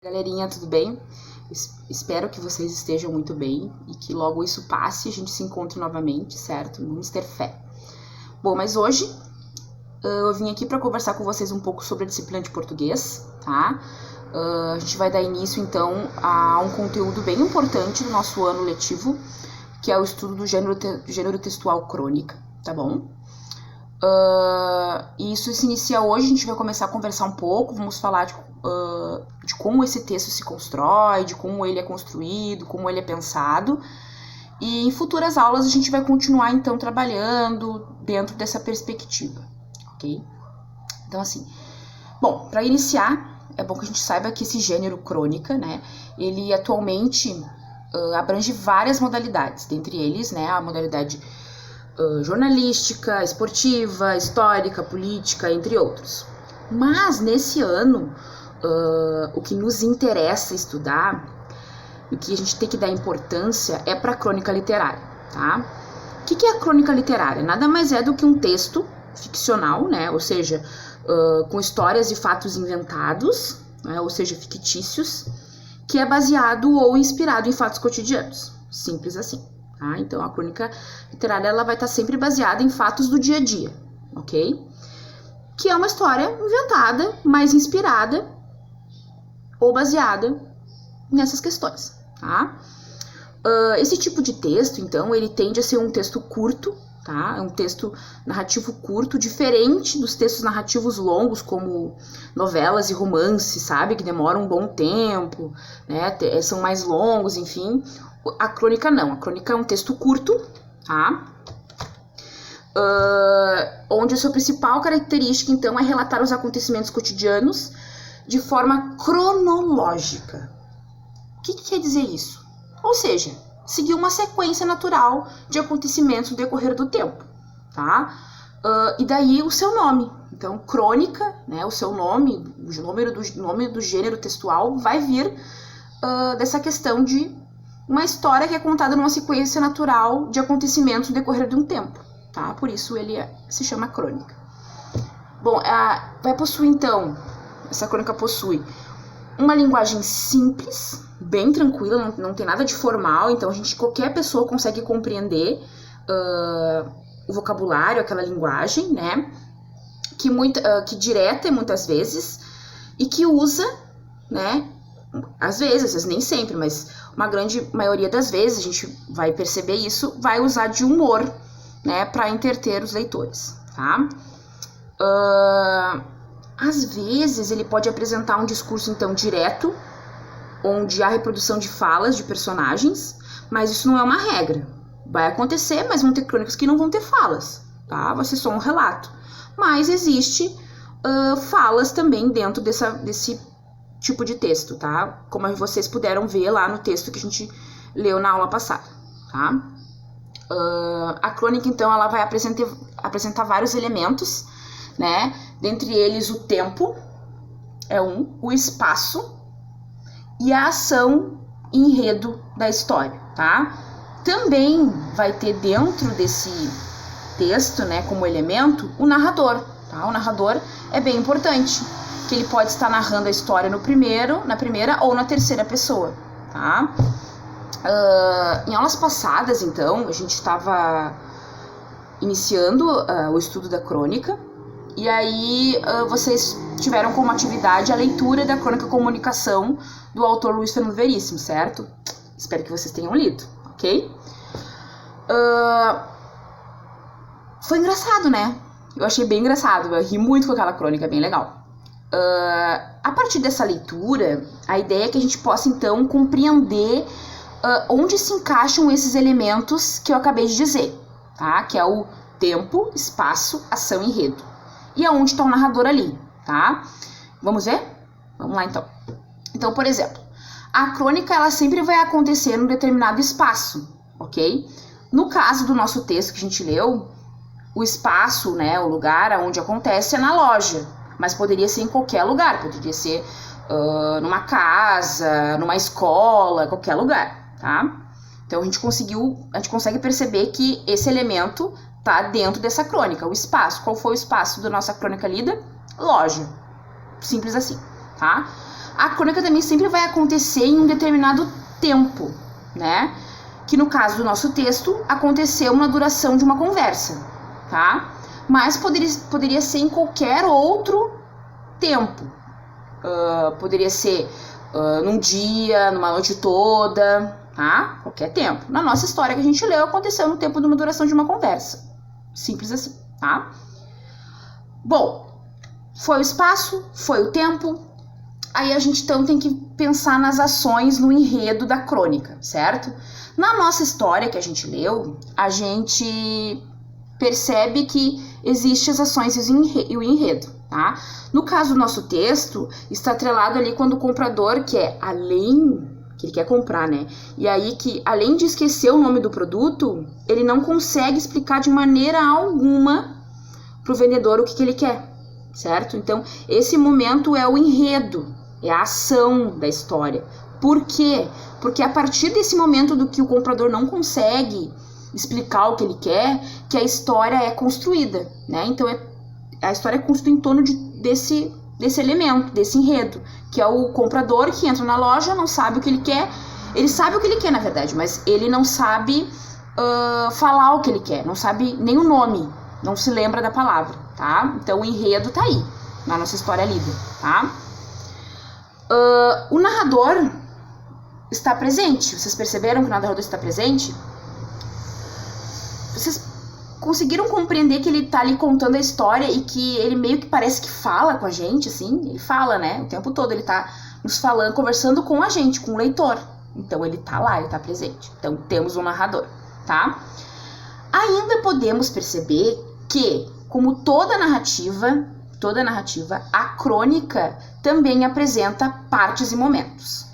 Galerinha, tudo bem? Espero que vocês estejam muito bem e que logo isso passe e a gente se encontre novamente, certo? Vamos ter fé. Bom, mas hoje eu vim aqui para conversar com vocês um pouco sobre a disciplina de português, tá? A gente vai dar início então a um conteúdo bem importante do nosso ano letivo, que é o estudo do gênero textual crônica, tá bom? E isso se inicia hoje, a gente vai começar a conversar um pouco, vamos falar de como esse texto se constrói, de como ele é construído, como ele é pensado. E em futuras aulas a gente vai continuar então trabalhando dentro dessa perspectiva, ok? Então assim, bom, para iniciar, é bom que a gente saiba que esse gênero crônica, né, ele atualmente abrange várias modalidades, dentre eles, né, a modalidade jornalística, esportiva, histórica, política, entre outros. Mas nesse ano, o que nos interessa estudar, o que a gente tem que dar importância é para a crônica literária, tá? O que é a crônica literária? Nada mais é do que um texto ficcional, né? Ou seja, com histórias e fatos inventados, né? Ou seja, fictícios, que é baseado ou inspirado em fatos cotidianos. Simples assim. Tá? Então, a crônica literária ela vai estar sempre baseada em fatos do dia a dia, ok? Que é uma história inventada, mas inspirada ou baseada nessas questões, tá? Esse tipo de texto, então, ele tende a ser um texto curto, tá? É um texto narrativo curto, diferente dos textos narrativos longos, como novelas e romances, sabe? Que demoram um bom tempo, né? São mais longos, enfim. A crônica não, a crônica é um texto curto, tá? Onde a sua principal característica, então, é relatar os acontecimentos cotidianos de forma cronológica. O que quer dizer isso? Ou seja, seguir uma sequência natural de acontecimentos no decorrer do tempo, tá? E daí o seu nome. Então, crônica, né, o seu nome, o nome do gênero textual vai vir dessa questão de uma história que é contada numa sequência natural de acontecimentos no decorrer de um tempo, tá? Por isso ele se chama crônica. Bom, vai possuir então, essa crônica possui uma linguagem simples, bem tranquila, não tem nada de formal, então qualquer pessoa consegue compreender o vocabulário, aquela linguagem, né? Que direta muitas vezes e que usa, né? Às vezes nem sempre, mas uma grande maioria das vezes a gente vai perceber isso, vai usar de humor, né, para entreter os leitores, tá? Às vezes ele pode apresentar um discurso então direto, onde há reprodução de falas de personagens, mas isso não é uma regra. Vai acontecer, mas vão ter crônicas que não vão ter falas, tá? Vai ser só um relato. Mas existe falas também dentro desse tipo de texto, tá? Como vocês puderam ver lá no texto que a gente leu na aula passada, tá? A crônica, então, ela vai apresentar vários elementos, né? Dentre eles o tempo, o espaço e a ação e enredo da história, tá? Também vai ter dentro desse texto, né, como elemento, o narrador, tá? O narrador é bem importante, que ele pode estar narrando a história na primeira ou na terceira pessoa, tá? Em aulas passadas, então, a gente estava iniciando o estudo da crônica, e aí vocês tiveram como atividade a leitura da Crônica Comunicação do autor Luiz Fernando Veríssimo, certo? Espero que vocês tenham lido, ok? Foi engraçado, né? Eu achei bem engraçado, eu ri muito com aquela crônica, bem legal. A partir dessa leitura, a ideia é que a gente possa então compreender onde se encaixam esses elementos que eu acabei de dizer, tá? Que é o tempo, espaço, ação e enredo. E aonde está o narrador ali, tá? Vamos ver? Vamos lá então. Então, por exemplo, a crônica ela sempre vai acontecer num determinado espaço, ok? No caso do nosso texto que a gente leu, o espaço, né, o lugar onde acontece é na loja, mas poderia ser em qualquer lugar, poderia ser numa casa, numa escola, qualquer lugar, tá? Então a gente consegue perceber que esse elemento tá dentro dessa crônica, o espaço. Qual foi o espaço da nossa crônica lida? Loja. Simples assim, tá? A crônica também sempre vai acontecer em um determinado tempo, né? Que no caso do nosso texto, aconteceu na duração de uma conversa, tá? Mas poderia ser em qualquer outro tempo. Poderia ser num dia, numa noite toda, tá? Qualquer tempo. Na nossa história que a gente leu, aconteceu no tempo de uma duração de uma conversa. Simples assim, tá? Bom, foi o espaço, foi o tempo. Aí a gente então tem que pensar nas ações no enredo da crônica, certo? Na nossa história que a gente leu, a gente percebe que existem as ações e o enredo, tá? No caso do nosso texto, está atrelado ali quando o comprador quer, que ele quer comprar, né? E aí que, além de esquecer o nome do produto, ele não consegue explicar de maneira alguma pro vendedor o que ele quer, certo? Então, esse momento é o enredo, é a ação da história. Por quê? Porque a partir desse momento do que o comprador não consegue explicar o que ele quer, que a história é construída, né? Então, a história é construída em torno desse elemento, desse enredo, que é o comprador que entra na loja, não sabe o que ele quer. Ele sabe o que ele quer, na verdade, mas ele não sabe falar o que ele quer, não sabe nem o nome, não se lembra da palavra, tá? Então, o enredo tá aí, na nossa história lida, tá? O narrador está presente. Vocês perceberam que o narrador está presente? Vocês conseguiram compreender que ele tá ali contando a história e que ele meio que parece que fala com a gente, assim? Ele fala, né? O tempo todo ele tá nos falando, conversando com a gente, com o leitor. Então, ele tá lá, ele tá presente. Então, temos um narrador, tá? Ainda podemos perceber que, como toda narrativa, a crônica também apresenta partes e momentos.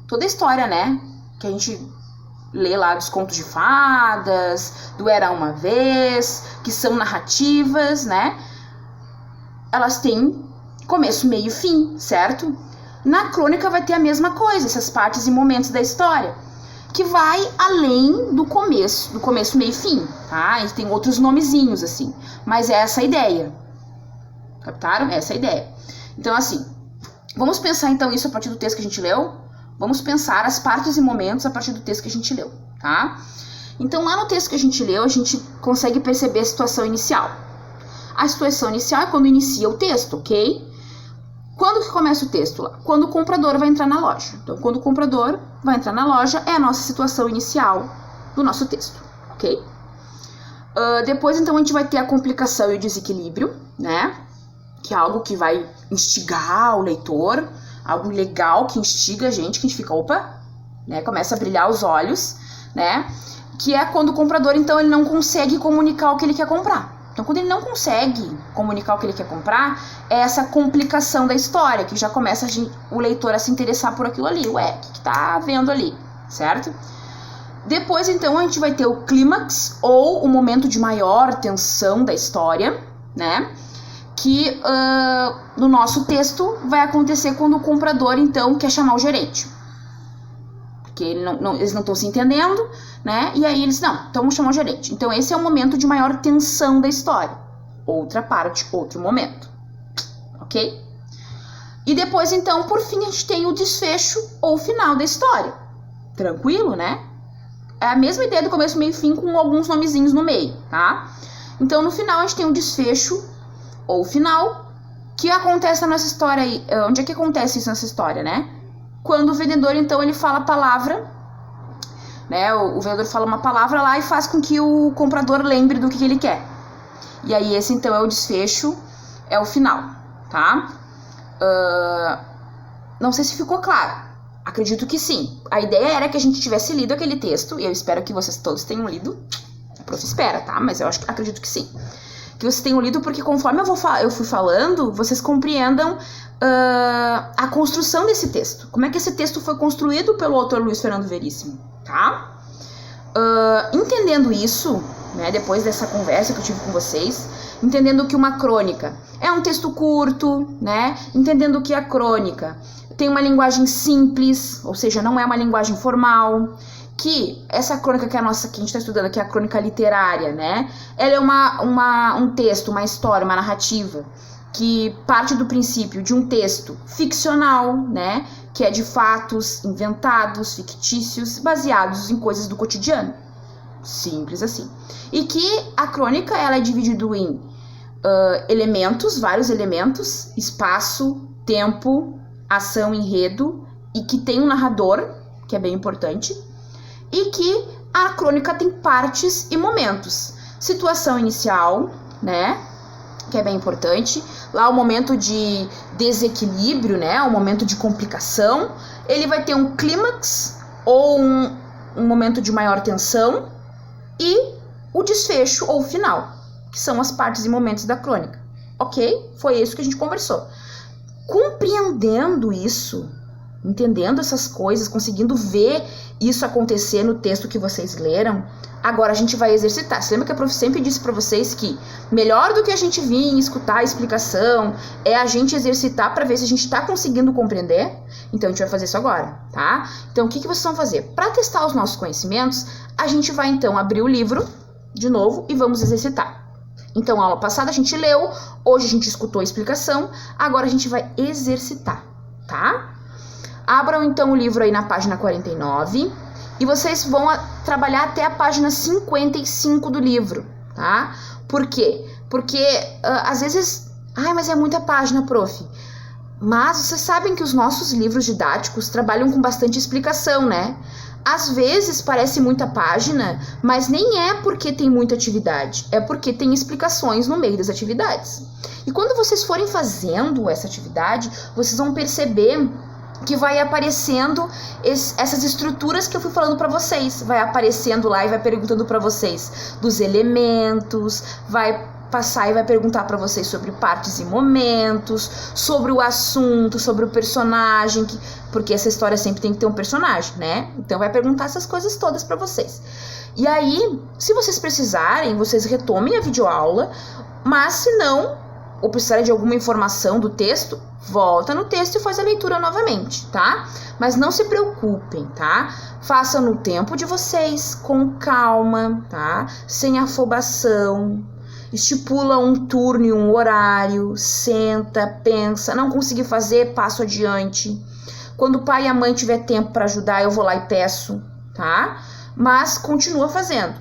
Toda a história, né, que a gente lê lá dos contos de fadas, do Era Uma Vez, que são narrativas, né, elas têm começo, meio e fim, certo? Na crônica vai ter a mesma coisa, essas partes e momentos da história, que vai além do começo, meio e fim, tá? E tem outros nomezinhos, assim, mas é essa a ideia. Captaram? Essa é a ideia. Então, assim, vamos pensar então isso a partir do texto que a gente leu? Vamos pensar as partes e momentos a partir do texto que a gente leu, tá? Então, lá no texto que a gente leu, a gente consegue perceber a situação inicial. A situação inicial é quando inicia o texto, ok? Quando que começa o texto lá? Quando o comprador vai entrar na loja. Então, quando o comprador vai entrar na loja, é a nossa situação inicial do nosso texto, ok? Depois, então, a gente vai ter a complicação e o desequilíbrio, né? Que é algo que vai instigar o leitor, algo legal que instiga a gente fica, opa, né? Começa a brilhar os olhos, né? Que é quando o comprador, então, ele não consegue comunicar o que ele quer comprar. Então, quando ele não consegue comunicar o que ele quer comprar, é essa complicação da história, que já começa o leitor a se interessar por aquilo ali. Ué, o que tá vendo ali, certo? Depois, então, a gente vai ter o clímax, ou o momento de maior tensão da história, né? Que no nosso texto vai acontecer quando o comprador, então, quer chamar o gerente. Porque eles não estão se entendendo, né? E aí eles, não, então vamos chamar o gerente. Então esse é o momento de maior tensão da história. Outra parte, outro momento. Ok? E depois, então, por fim, a gente tem o desfecho ou final da história. Tranquilo, né? É a mesma ideia do começo, meio e fim, com alguns nomezinhos no meio, tá? Então, no final, a gente tem o desfecho ou final, que acontece na nossa história aí. Onde é que acontece isso nessa história, né? Quando o vendedor, então, ele fala a palavra, né? O vendedor fala uma palavra lá e faz com que o comprador lembre do que ele quer. E aí esse, então, é o desfecho, é o final, tá? Não sei se ficou claro. Acredito que sim. A ideia era que a gente tivesse lido aquele texto, e eu espero que vocês todos tenham lido. A prof espera, tá? Mas eu acredito que sim. Que vocês tenham lido, porque conforme eu fui falando, vocês compreendam a construção desse texto. Como é que esse texto foi construído pelo autor Luiz Fernando Veríssimo, tá? Entendendo isso, né, depois dessa conversa que eu tive com vocês, entendendo que uma crônica é um texto curto, né, entendendo que a crônica tem uma linguagem simples, ou seja, não é uma linguagem formal, que essa crônica que a gente está estudando, que é a crônica literária, né, ela é um texto, uma história, uma narrativa que parte do princípio de um texto ficcional, né, que é de fatos inventados, fictícios, baseados em coisas do cotidiano. Simples assim. E que a crônica, ela é dividida em elementos, vários elementos, espaço, tempo, ação, enredo, e que tem um narrador, que é bem importante, e que a crônica tem partes e momentos. Situação inicial, né, que é bem importante. Lá o momento de desequilíbrio, né, o momento de complicação. Ele vai ter um clímax ou um momento de maior tensão e o desfecho ou final, que são as partes e momentos da crônica. Ok? Foi isso que a gente conversou. Compreendendo isso, entendendo essas coisas, conseguindo ver isso acontecer no texto que vocês leram, agora a gente vai exercitar. Você lembra que a prof sempre disse para vocês que melhor do que a gente vir escutar a explicação é a gente exercitar para ver se a gente está conseguindo compreender? Então a gente vai fazer isso agora, tá? Então o que vocês vão fazer? Para testar os nossos conhecimentos, a gente vai então abrir o livro de novo e vamos exercitar. Então, a aula passada a gente leu, hoje a gente escutou a explicação, agora a gente vai exercitar, tá? Abram então o livro aí na página 49 e vocês vão trabalhar até a página 55 do livro, tá? Por quê? Porque às vezes, mas é muita página, prof. Mas vocês sabem que os nossos livros didáticos trabalham com bastante explicação, né? Às vezes parece muita página, mas nem é porque tem muita atividade, é porque tem explicações no meio das atividades. E quando vocês forem fazendo essa atividade, vocês vão perceber que vai aparecendo essas estruturas que eu fui falando para vocês. Vai aparecendo lá e vai perguntando para vocês dos elementos, vai passar e vai perguntar para vocês sobre partes e momentos, sobre o assunto, sobre o personagem, porque essa história sempre tem que ter um personagem, né? Então vai perguntar essas coisas todas para vocês. E aí, se vocês precisarem, vocês retomem a videoaula, mas se não, ou precisarem de alguma informação do texto, volta no texto e faz a leitura novamente, tá? Mas não se preocupem, tá? Façam no tempo de vocês, com calma, tá? Sem afobação. Estipula um turno e um horário, senta, pensa, não consegui fazer, passo adiante. Quando o pai e a mãe tiver tempo para ajudar, eu vou lá e peço, tá? Mas continua fazendo.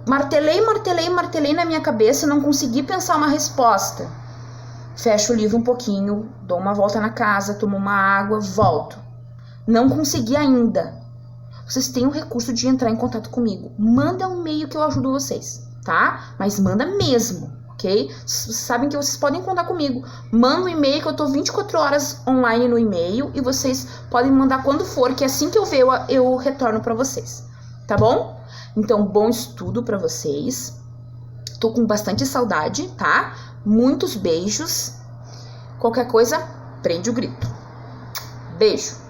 Martelei na minha cabeça, não consegui pensar uma resposta. Fecho o livro um pouquinho, dou uma volta na casa, tomo uma água, volto. Não consegui ainda. Vocês têm o recurso de entrar em contato comigo. Manda um e-mail que eu ajudo vocês, tá? Mas manda mesmo, ok? Vocês sabem que vocês podem contar comigo. Manda um e-mail que eu tô 24 horas online no e-mail e vocês podem mandar quando for, que assim que eu ver eu retorno pra vocês, tá bom? Então, bom estudo pra vocês. Tô com bastante saudade, tá? Muitos beijos. Qualquer coisa, prende o grito. Beijo!